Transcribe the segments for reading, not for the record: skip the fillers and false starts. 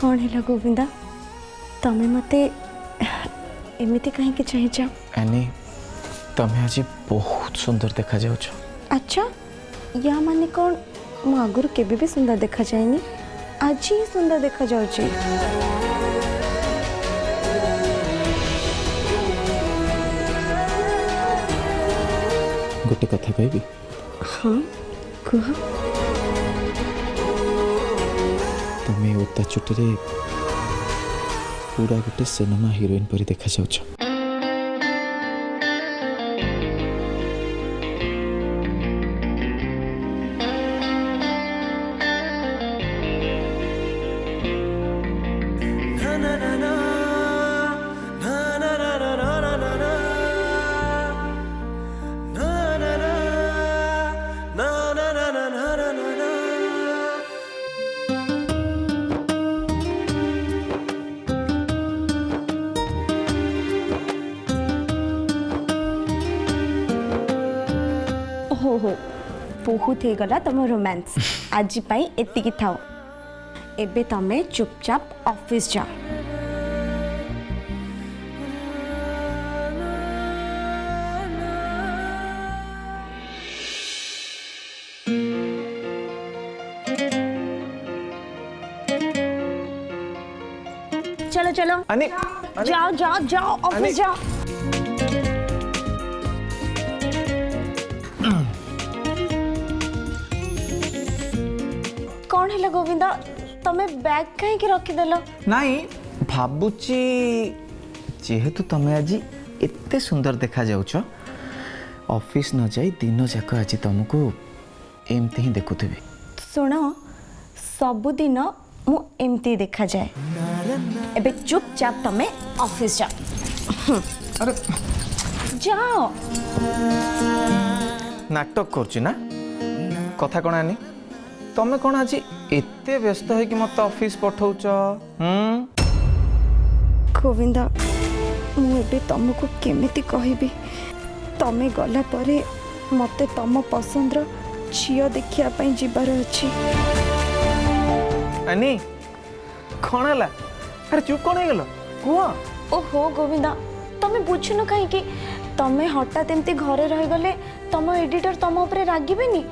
कौन है गोविंदा तमें मते एमती कहीं चाहच एनी तमें आज बहुत सुंदर देखा जाओ। अच्छा या माने कौन मु आगुर केबे भी सुंदर देखा जाएनी आज ही सुंदर देखा जाउची। गोटे कथा कहबी। हाँ कह। तुम्हें ओता चुटी रे पूरा गोटे सिनेमा हिरोइन परी देखा जाउछ। हो हो बहुत ही गला तुम रोमांस आज पाई एतिकी थाओ एबे तमे चुपचाप ऑफिस जा। चलो चलो अने जाओ जाओ जाओ ऑफिस जाओ। कौन है गोविंदा तमे बैग कहीं रखीदेल? नहीं भाबुची जेहेतु तमें आज एते सुंदर देखा जाउछ ऑफिस न जाई दिन जाक आज तुमको एमती ही देखुथिबे। सुनो सबुदिन मु एमती देखा जाए एबे चुपचाप तमे ऑफिस जाओ। अरे जाओ। नाटक करछि ना कथा कोन आनी तमें कौन आज एते व्यस्त है कि मत ऑफिस पठाउछ? गोविंदा मुझे तुमको केमिति कहबी तमे गला परे मते तम पसंद झियो देखिया पई जिबार अछि। अनी कौन है? अरे चुप कौन है गलो कुआ। ओहो गोविंदा तमे बुझुन कहीं कि तमे हठात एमती घरे रह गले तम एडिटर तम ऊपर रागिबेनी।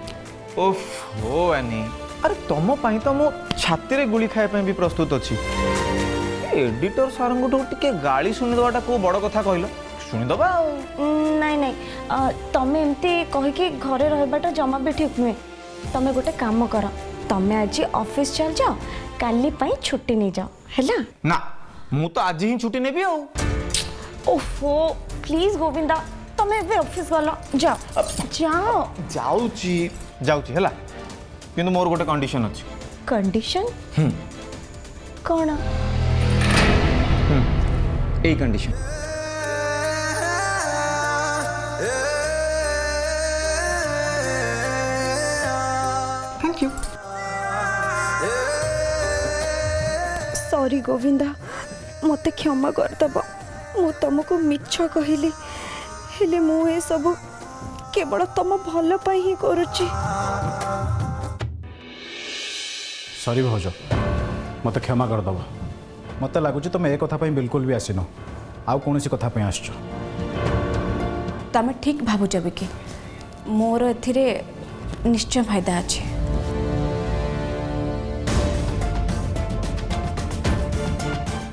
ओहो अनी अरे तुम पाई तो मो छाती रे गुली खाए भी प्रस्तुत अच्छी। एडिटर सार टिके गाली शुणी दवाटा को बड़ कथा कहल शुणीदबा। नहीं नहीं तमे एमती कह कि घरे रहबाटा जमा भी ठीक नुहे। तमे गोटे काम कर तमे आज ऑफिस चल जाओ काली पाई छुट्टी नहीं जाओ हैला ना मु तो आज ही छुट्टी नेबी आ। ओफो प्लीज गोविंदा तमे एबे ऑफिस गलो जाओ जाओ। जाउची जाउची हैला किंतु मोर गोटे कंडीशन अछि। कंडीशन कौन? A condition thank you. Sorry Govinda मते क्षमा करदब मु तुमको मिछ कहली हेले मु ए सब केवल तुम भल पाई ही करूची। सॉरी भाज मत क्षमा करदब मत लगुच तुम ए कथा बिल्कुल भी आसीन आउ कौन कथा आसछ। तमें ठीक भावुच कि मोर एथिरे निश्चय फायदा अच्छे।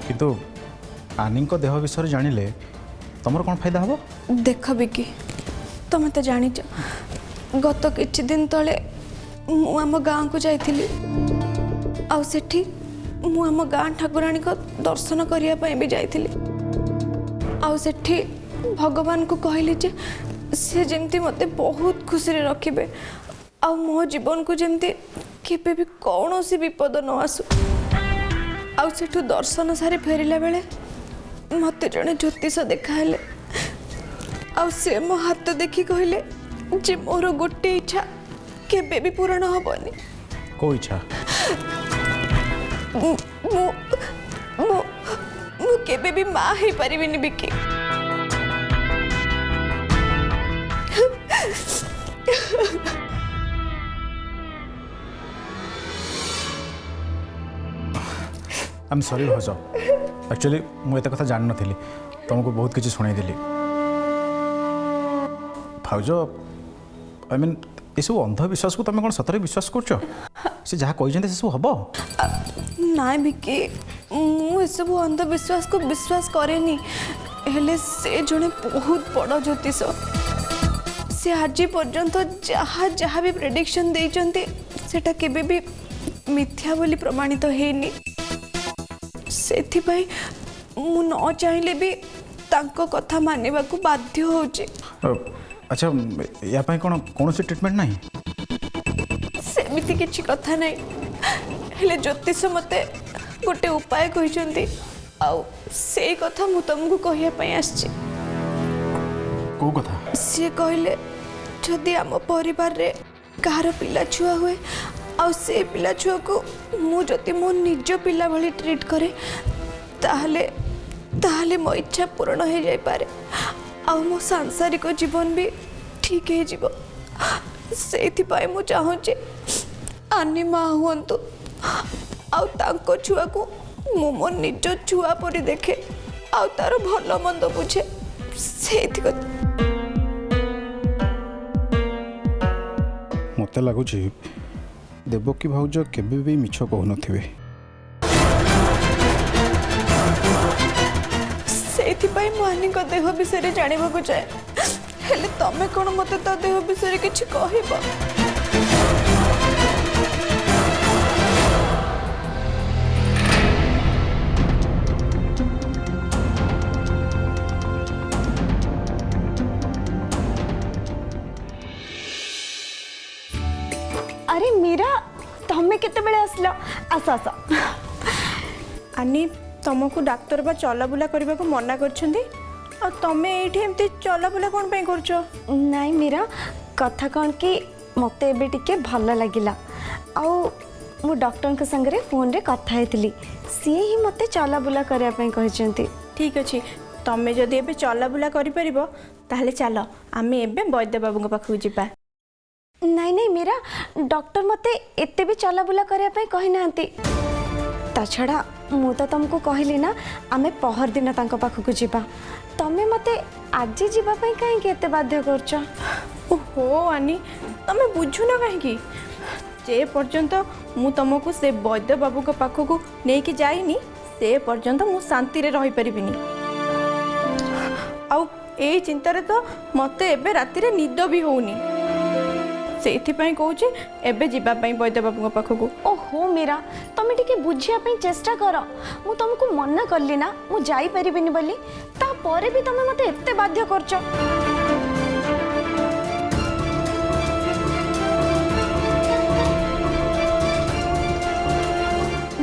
किंतु आनी देह विषय जानिले तुमर कौन फायदा हम? देख बिकी तुम तो जानी गत किछि दिन तले मु आम गाँव को जाइथिली आउ सेठी मु आम गाँ ठाकुराणी को दर्शन करने भी जाइथिली आउ सेठी भगवान को कहली जे से जमती मते बहुत खुशी रे रखिबे आउ मो जीवन को जमती केबे भी कौन सी विपद न आसु। आउ सेठू दर्शन सारी फेरिला बेले मते जने ज्योतिष देखाले आउ से मो हाथ देखी कहले जे मोर गोटे इच्छा केबे भी पूर्ण हबनी। को इच्छा? मु मु मु केबे भी मां ही परिबिनी बिकी। एम सॉरी भाज एक्चुअली मुझे कथा जान नी तुमको बहुत किसी शुणेदी भाज आई मीन ये सब अंधविश्वास को तुम कौन सतरे विश्वास कर जहाँ कहते सब हम ना विकी मुझे अंधविश्वास को विश्वास करेनी हेले से जड़े बहुत बड़ ज्योतिष से आज पर्यंत जहाँ जहाँ भी प्रेडिक्शन देते सेटा केबे भी मिथ्या बोली प्रमाणित हैनी सेथिपाई मु न चाहिले भी तांको कथा मानिबा को बाध्य होची। अच्छा या पाई कौन सी ट्रीटमेंट नहीं सेमिति किछि कथा नहीं हेले ज्योतिष मते गोटे उपाय कहिसंती आउ से कथा मु तुमको कहिया पई आछि। को कथा सी कहले जदि आम परिवार रे कहार पिला छुआ हुए आउ से पिला छुआ को मु जदि मो निज पिला भली ट्रीट करे ताहले ताहले मो इच्छा पूर्ण हो जाय पारे आउ मो सांसारिक जीवन भी ठीक है जीव सेथि पाए मु चाहू जे आनी माँ हुंतु आउ तांको छुआ को मु मो निज छुआ परी देखे आउ तार भल मंद बुझे सेथि को मत लगुच देवकी भाउज केबे भी मिछ कहु थे सेथिपाई मु आनी को देह विषय जानवा को चाहे हेले तमे कौन मत तो देह विषय किछि कहबो। अरे मीरा तमें केते बेले आसला आस आस आनी तुमको डाक्तर बा चलाबुला करने को मना करछंदी आ तमे एठी एमती चलाबुला कोन पे करछो। नाई मीरा कथा कौन कि मते एबे टिके भल लगिला आउ मु डॉक्टर के संगे फोन रे कथा हेतली सी ही मते चलाबुला करया पे कहचंती। ठीक अछि तमे जदि एबे चलाबुला करि परिबो ताहले चलो आमे एबे वैद्य बाबू पाखु जिबा। नाई नाई मीरा डॉक्टर मते एते भी चलाबुला करया पे कहि नांती ता छड़ा मु तो तुमको कहली ना आमे पहर दिन तांको पाखु जिबा तमे मते आज जिबा पे काहे के एते बाध्य करछो। ओहो आनी तमे बुझु ना काहे कि जे पर्यंत मु तुमको से वैद्य बाबू को पाखु नहीं कि जाइनी से पर्यंत मु शांति रे रहि परिबिनी आउ ए चिंता रे तो मते एबे राति रे निद भी होउनी सेथिपाई कहूँ एबे जीवा वैद्य बाबू पाखक। ओहो मीरा तमें टिके बुझिया पे चेष्टा कर मु तुमको मना करली ना मु जाई परिबिनी बोली ता परे भी तमे मते एते बाध्य करछो।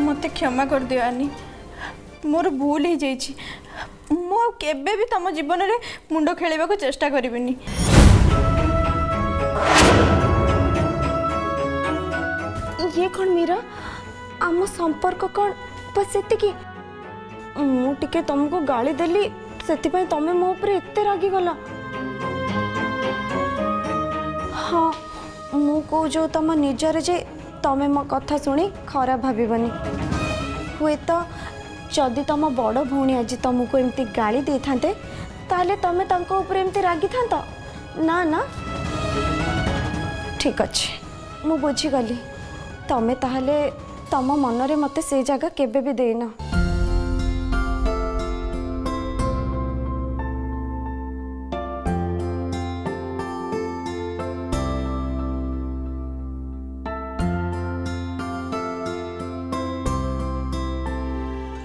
मते क्षमा कर दियो आनी मोर भूल ही जाइछि मु केबे भी तम जीवन रे मुंडो खेलेबा को चेष्टा करिबिनी। ये कौन मीरा आम संपर्क कौन बस एतिकी मु टिके तुमको गाली देली सेतिपाई तमे मो ऊपर एते रागी गला। हाँ मु को जो तम निजरे जे तमे मो कथा सुनी खराब भाबिबनी हुए तो जदि तम बड़ भौणी आज तुमको एमती गाली दे थांते ताले तमे तांको ऊपर एमती रागी थांता ना ना ठीक अच्छे मु बुझी गली तमे ताहले तम मनरे मते से जगह केबे भी देना।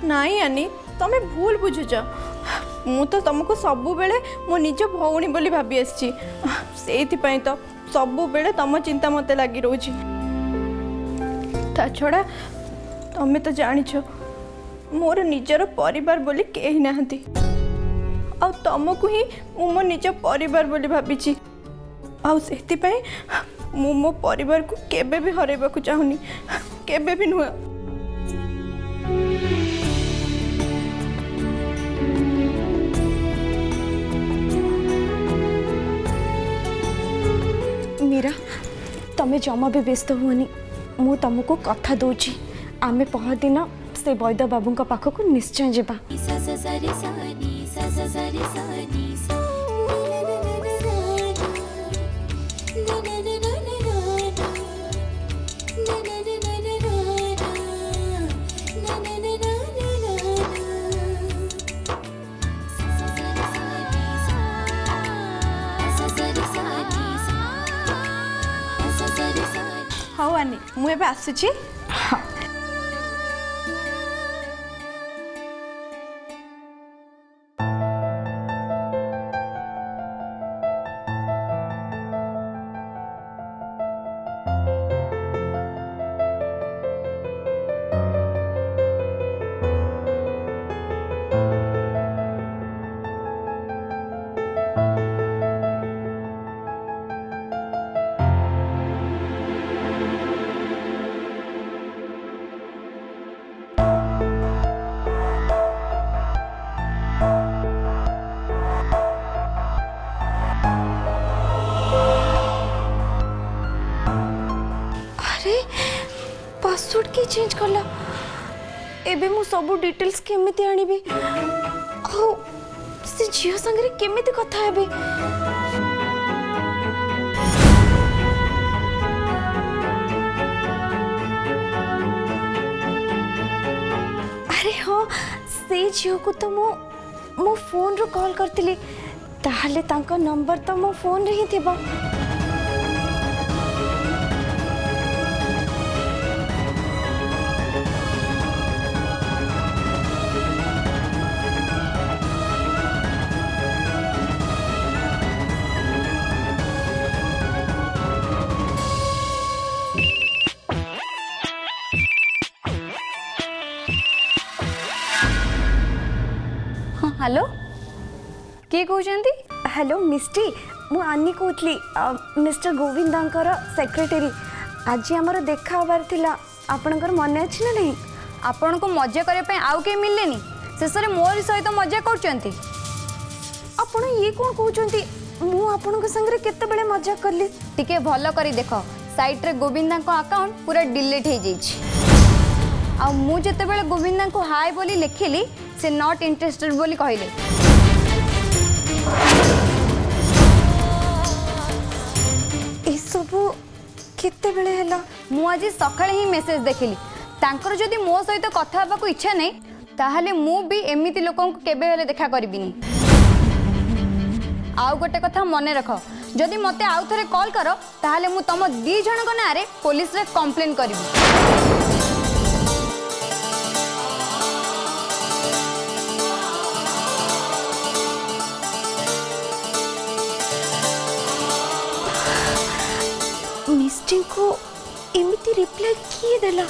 नाई आनी तमे भूल बुझुच मु तो तुमको सबु बेले मो निज भौणी बोली भाबी आछि सेथिपाई तो सबु बेले तम चिंता मते लागी रहउछि। ता छड़ा तमे तो जानिछ मोर निजर परिवार बोली केही नाहंती आ तुमको ही मु मो निज परिवार बोली भाबीछि आ सेथिपाई मु मो परिवार को केबे भी हरेबा को चाहुनी केबे भी नुआ। मीरा तमे जमा भी व्यस्त हुनी मु तुमको कथा दूची आमे पहर दिन से वैद्य बाबू पाखक निश्चय जावा। ହଉ ଆନି ମୁଁ ଏବେ ଆସୁଛି। अरे पासवर्ड के चेंज करला एबे मु सब डिटेल्स केमिति आनिबे ओ से झियो संगे केमिति कथा हेबे। अरे हाँ से झियो को तो मो फोन रो कॉल करतिली ताहले तांका नंबर तो मो फोन रे ही थिबा। हेलो किए कहते? हेलो मिस्टी मु आनी कहतली मिस्टर गोविंदांकर सेक्रेटरी आज आमर देखा हबार थिला आपनकर मन अछि ना नहीं? आपण को मजा करने आउ के मिलेनी शेष में मोर सहित मजा कर आपण ये कोन कहउचंती मु आपनक संगे केते बेले मजा करली टिके भल करी देख साइट रे गोविंदा को अकाउंट पूरा डिलीट हो जाइछि आ मु जते बेले गोविंदा को हाय बोली लिखिली से नॉट इंटरेस्टेड बोली कहले। ए सब केते बेले हला मु आज सकाळे ही मेसेज देखिली तांकर जदि मो सहित कथा हबा को इच्छा नै ताहले मु भी एमिति लोकन को केबे हेले देखा करबिनी। आउ गोटे कथा मने रख जदि मते आउ थरे कॉल करो ताहले मु तम दी जण को नारे पुलिस रे कंप्लेन करबी। मिस्टी को एमिति रिप्लाई किए देला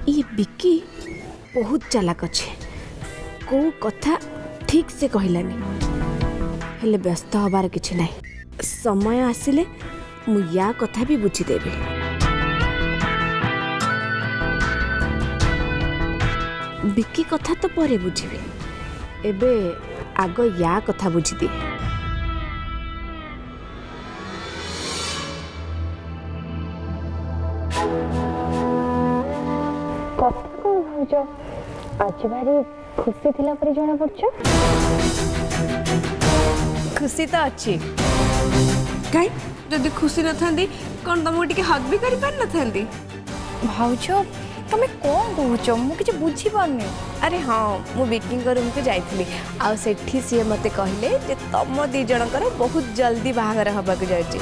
ये बिक्की बहुत चालाक अच्छे को कथा ठीक से कहलानी हेले व्यस्त हबार किछि नाही समय आसिले मु या कथा भी बुझीदेवी। बिक्की कथा तो परे बुझीबी एबे आग या कथा बुझीदी। कथा कौन भाउज आज भारी खुशी थिला परे जणा पड़छ? खुशी तो अच्छी कहीं जदि खुशी न थांदी कौन तुमको टिके हक भी करि पार न थांदी? भाउज तमे कौन कहूच मु किछ बुझी पारनी। अरे हाँ मु बिक्की रूम को जाइथिली आ सेठी सी मते कहले जे तम दी जनकर बहुत जल्दी बाहागर हबाक जायछि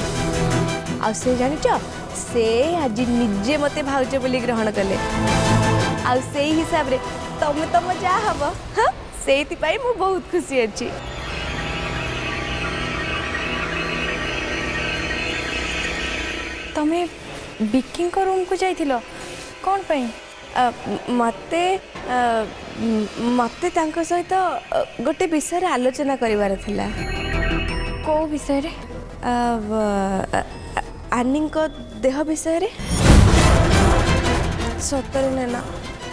आ से जानिच से आज निजे मते भाउज बोली ग्रहण कले आ से हिसाब रे तम जा हब हां सेति पई मु बहुत खुशी अछि। तमे बिक्की रूम को जाइथिलो कौन पई? मते मते तांको सहित गोटे विषय रे आलोचना करिवार थिला। को विषय रे? आनी को देह विषय रे। सतरे नैना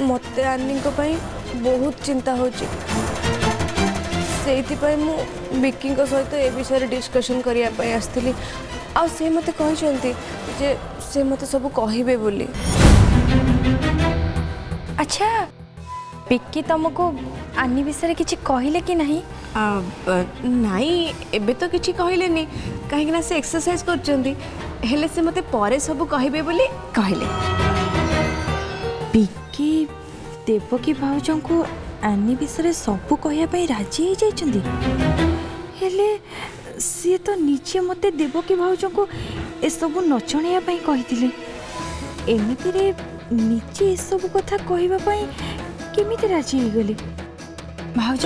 मते आनी को पई बहुत चिंता होची ସେଇଥିପାଇଁ ମୁଁ ବିକିଙ୍କ ସହିତ ଏ ବିଷୟରେ ଡିସ୍କସନ୍ କରିବା ପାଇଁ ଆସିଥିଲି ଆଉ ସେ ମୋତେ କହିଛନ୍ତି ଯେ ସେ ମୋତେ ସବୁ କହିବେ ବୋଲି। ଆଚ୍ଛା ବିକି ତମକୁ ଆନି ବିଷୟରେ କିଛି କହିଲେ କି ନାହିଁ? ନାଇଁ ଏବେ ତ କିଛି କହିଲେନି କାହିଁକିନା ସେ ଏକ୍ସରସାଇଜ କରୁଛନ୍ତି ହେଲେ ସେ ମୋତେ ପରେ ସବୁ କହିବେ ବୋଲି କହିଲେ। ବିକି ଦେବକୀ ଭାଉଜଙ୍କୁ ଆନି ବିଷୟରେ ସବୁ କହିବା ପାଇଁ ରାଜି ହେଇଯାଇଛନ୍ତି ହେଲେ ସିଏ ତ ନିଜେ ମୋତେ ଦେବକୀ ଭାଉଜଙ୍କୁ ଏସବୁ ନ ଜଣେଇବା ପାଇଁ କହିଥିଲେ। ଏମିତିରେ ନିଜେ ଏସବୁ କଥା କହିବା ପାଇଁ କେମିତି ରାଜି ହେଇଗଲେ? ଭାଉଜ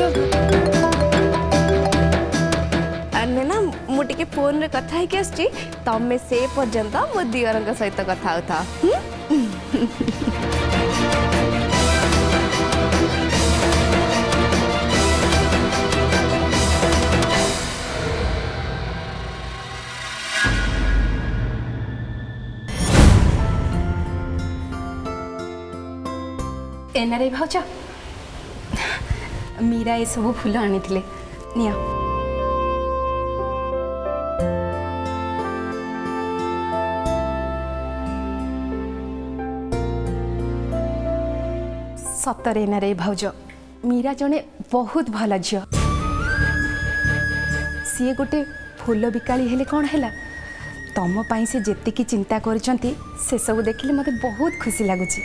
ନା ମୁଁ ଟିକେ ଫୋନରେ କଥା ହେଇକି ଆସିଛି ତମେ ସେ ପର୍ଯ୍ୟନ୍ତ ମୋ ଦିଅରଙ୍କ ସହିତ କଥା ହଉଥାଅ। ଏନାରେ ଭାଉଜ ମୀରା ଏସବୁ ଫୁଲ ଆଣିଥିଲେ ନିଅ। ସତରେ ଏନାରେ ଭାଉଜ ମୀରା ଜଣେ ବହୁତ ଭଲ ଝିଅ। ସିଏ ଗୋଟେ ଫୁଲ ବିକାଳି ହେଲେ କ'ଣ ହେଲା ତମ ପାଇଁ ସେ ଯେତିକି ଚିନ୍ତା କରିଛନ୍ତି ସେସବୁ ଦେଖିଲେ ମୋତେ ବହୁତ ଖୁସି ଲାଗୁଛି।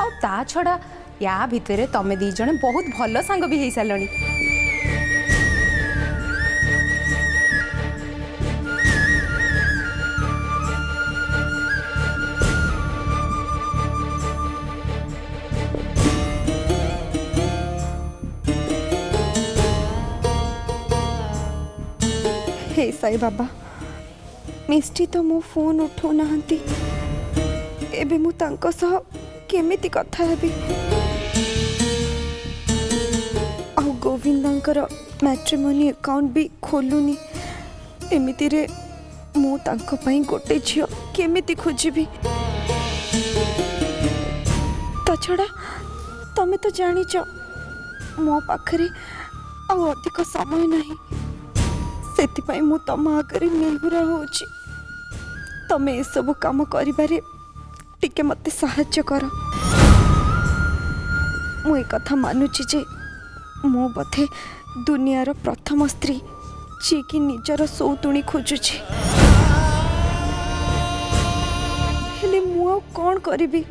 ଆଉ ତା ଛଡ଼ା ୟା ଭିତରେ ତମେ ଦି ଜଣ ବହୁତ ଭଲ ସାଙ୍ଗ ବି ହେଇସାରିଲଣି। हे साई बाबा मिष्टी तो मो फोन उठौ नाहंती एबे मु तांको सह केमिति कथा हेबी आ गोविंदांकर मैट्रिमोनी अकाउंट भी खोलुनी एमिति रे मु तांको पई गोटे झियो केमिति खोजिबी ता छड़ा तमे तो जानिच मो पाखरे आ अधिक समय नहीं सेतिपाई मु तम आगे नेहुरा होची तमे ए सब काम करिबारे टिके मते सहाय्य कर। मु ए कथा मानुची जे मो बथे दुनियार प्रथम स्त्री जी कि निजर सौतुणी खोजुची हेले मु आ कोन करिबी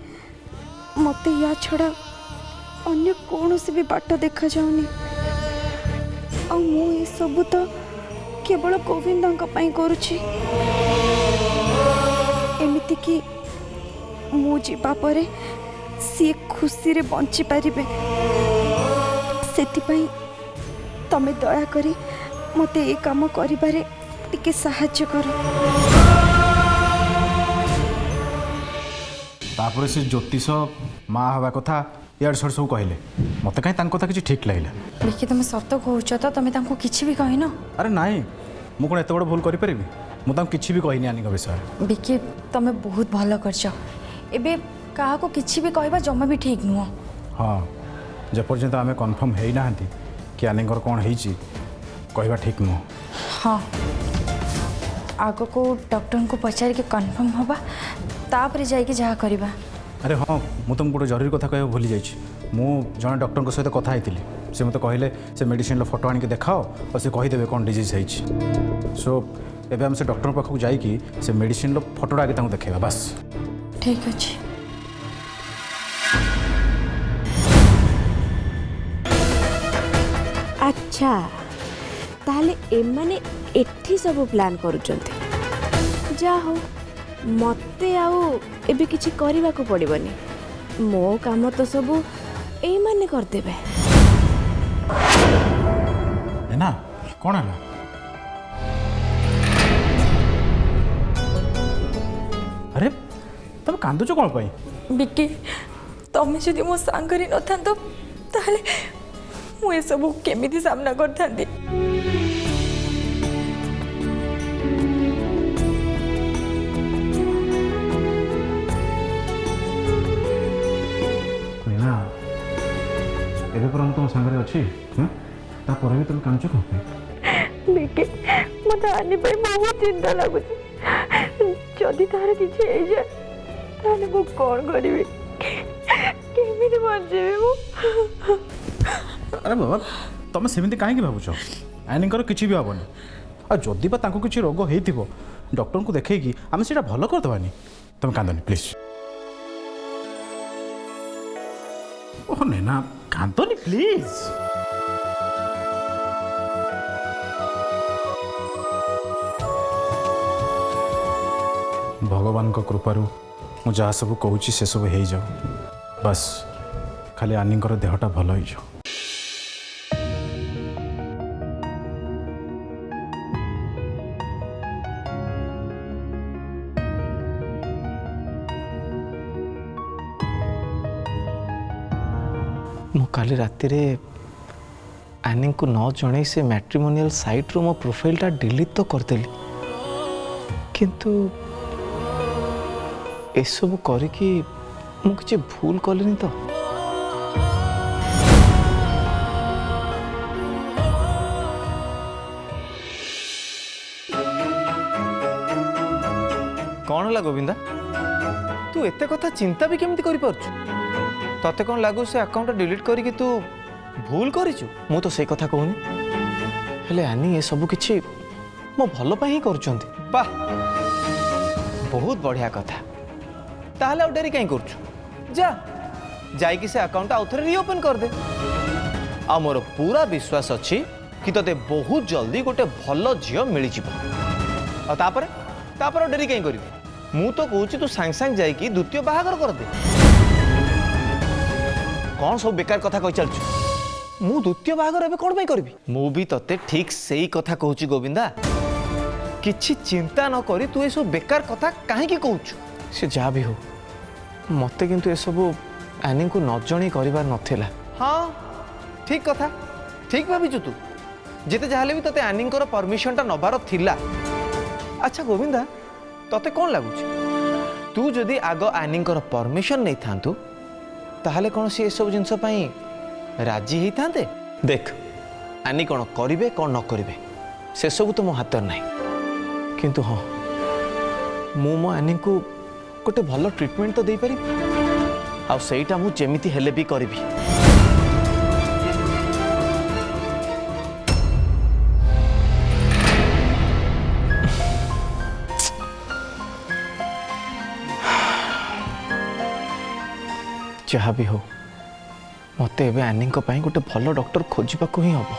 मते या छड़ा अन्य कोनोसी भी बाट देखा जाउनी आ मु ए सब तो केवल गोविंदा करुछि एमिति कि मु जीवा परे सी खुशी रे बंची पारिबे सेतिपई तमे दया करी मते ए काम करिबारे टिके सहाय्य कर। तापर से ज्योतिष माँ हवा कथा इड सड़ सब कहले मत कहीं कथा किसी ठीक लगे। बिकी तुम सत कौच तो तुम किसी भी कहन? अरे नाई मुझे कौन एत बड़ भूल करी मुझे किसी भी कहनी आनी विषय। बिकी तुम बहुत भल कर एबे क्या किसी भी कहवा जमा भी ठीक नुह। हाँ जेपर्यंत आम कन्फर्म हो ना कि आनीर कौन है कहवा ठीक नुह। हाँ आग को डॉक्टर को पचार के कन्फर्म हवा तापर जाइए जहाँ करवा। अरे हाँ मुझे तुमको गोटे जरूरी कथा कह भूली जाइए जड़े डॉक्टर सहित कथा होती से मत कहले से मेडिसिन फोटो आनिक देखाओ और से कहीदेवे कौन डिजीज है। सो एवं आम से डॉक्टर पाखक जाइए से मेडिसिन फोटोटा आगे देखा बस। ठीक अच्छे अच्छा ताले एमाने एठी सब प्लान करूचंते जा हो मते आउ एबे किछि करिवा को पड़िबनी मो काम तो सब ए माने कर देबे ना कौन है अरे तुम कांदुच कौन पाई बिकी तमें जदि मो सांगरी न थांतो ताले मु ए सब केमिति सामना करथांदी। ना एबे पर हम तुम सांग ଅଛି ତାପରେ ବି ତୁମେ କାନ୍ଦୁଛ କ'ଣ ପାଇଁ? ବିକି ମୋତେ ଆନି ପାଇଁ ବହୁତ ଚିନ୍ତା ଲାଗୁଛି। ଯଦି ତାର କିଛି ହେଇଯାଏ ତାହେଲେ ମୁଁ କ'ଣ କରିବି? କେମିତି ବଞ୍ଚିବି ମୁଁ? ଆରେ ବାବା ତୁମେ ସେମିତି କାହିଁକି ଭାବୁଛ? ଆନିଙ୍କର କିଛି ବି ହେବନି। ଆଉ ଯଦି ବା ତାଙ୍କୁ କିଛି ରୋଗ ହେଇଥିବ ଡକ୍ଟରଙ୍କୁ ଦେଖେଇକି ଆମେ ସେଇଟା ଭଲ କରିଦେବାନି। ତୁମେ କାନ୍ଦନି ପ୍ଲିଜ୍। Oh ନେନା କାନ୍ଦନି please. ଭଗବାନଙ୍କ କୃପାରୁ ମୁଁ ଯାହା ସବୁ କହୁଛି ସେସବୁ ହେଇଯାଉ। ବାସ୍ ଖାଲି ଆନିଙ୍କର ଦେହଟା ଭଲ ହେଇଯାଉ। ମୁଁ କାଲି ରାତିରେ ଆନିଙ୍କୁ ନ ଜଣେଇ ସେ ମ୍ୟାଟ୍ରିମୋନିଆଲ ସାଇଟ୍ରୁ ମୋ ପ୍ରୋଫାଇଲଟା ଡିଲିଟ୍ ତ କରିଦେଲି, କିନ୍ତୁ ଏସବୁ କରିକି ମୁଁ କିଛି ଭୁଲ କଲିନି ତ? କ'ଣ ହେଲା ଗୋବିନ୍ଦା, ତୁ ଏତେ କଥା ଚିନ୍ତା ବି କେମିତି କରିପାରୁଛୁ? ତତେ କ'ଣ ଲାଗୁ ସେ ଆକାଉଣ୍ଟ ଡିଲିଟ୍ କରିକି ତୁ ଭୁଲ କରିଛୁ? ମୁଁ ତ ସେଇ କଥା କହୁନି, ହେଲେ ଆନି ଏସବୁ କିଛି ମୋ ଭଲ ପାଇଁ ହିଁ କରୁଛନ୍ତି। ବାଃ, ବହୁତ ବଢ଼ିଆ କଥା। ତାହେଲେ ଆଉ ଡେରି କାହିଁ କରୁଛୁ? ଯାଇକି ସେ ଆକାଉଣ୍ଟ ଆଉ ଥରେ ରିଓପେନ୍ କରିଦେ। ଆଉ ମୋର ପୁରା ବିଶ୍ୱାସ ଅଛି କି ତତେ ବହୁତ ଜଲ୍ଦି ଗୋଟେ ଭଲ ଝିଅ ମିଳିଯିବ। ଆଉ ତାପରେ ଆଉ ଡେରି କାହିଁ କରିବୁ? ମୁଁ ତ କହୁଛି ତୁ ସାଙ୍ଗେ ସାଙ୍ଗେ ଯାଇକି ଦ୍ୱିତୀୟ ବାହାଘର କରିଦେ। କ'ଣ ସବୁ ବେକାର କଥା କହି ଚାଲିଛୁ? ମୁଁ ଦ୍ୱିତୀୟ ବାହାଘର ଏବେ କ'ଣ ପାଇଁ କରିବି? ମୁଁ ବି ତତେ ଠିକ୍ ସେଇ କଥା କହୁଛି ଗୋବିନ୍ଦା। କିଛି ଚିନ୍ତା ନ କରି ତୁ ଏସବୁ ବେକାର କଥା କାହିଁକି କହୁଛୁ? ସେ ଯାହା ବି ହଉ, ମୋତେ କିନ୍ତୁ ଏସବୁ ଆନିଙ୍କୁ ନ ଜଣେଇ କରିବାର ନଥିଲା। ହଁ ଠିକ୍ କଥା, ଠିକ୍ ଭାବିଛୁ ତୁ। ଯେତେ ଯାହା ହେଲେ ବି ତତେ ଆନିଙ୍କର ପରମିଶନଟା ନେବାର ଥିଲା। ଆଚ୍ଛା ଗୋବିନ୍ଦା, ତତେ କ'ଣ ଲାଗୁଛି ତୁ ଯଦି ଆଗ ଆନିଙ୍କର ପରମିଶନ ନେଇଥାନ୍ତୁ ତାହେଲେ କ'ଣ ସେ ଏସବୁ ଜିନିଷ ପାଇଁ ରାଜି ହେଇଥାନ୍ତେ? ଦେଖ, ଆନି କ'ଣ କରିବେ କ'ଣ ନ କରିବେ ସେସବୁ ତ ମୋ ହାତରେ ନାହିଁ, କିନ୍ତୁ ହଁ, ମୁଁ ମୋ ଆନିଙ୍କୁ ଗୋଟେ ଭଲ ଟ୍ରିଟମେଣ୍ଟ ତ ଦେଇପାରିବି, ଆଉ ସେଇଟା ମୁଁ ଯେମିତି ହେଲେ ବି କରିବି। ଯାହା ବି ହଉ, ମୋତେ ଏବେ ଆନିଙ୍କ ପାଇଁ ଗୋଟେ ଭଲ ଡକ୍ଟର ଖୋଜିବାକୁ ହିଁ ହେବ।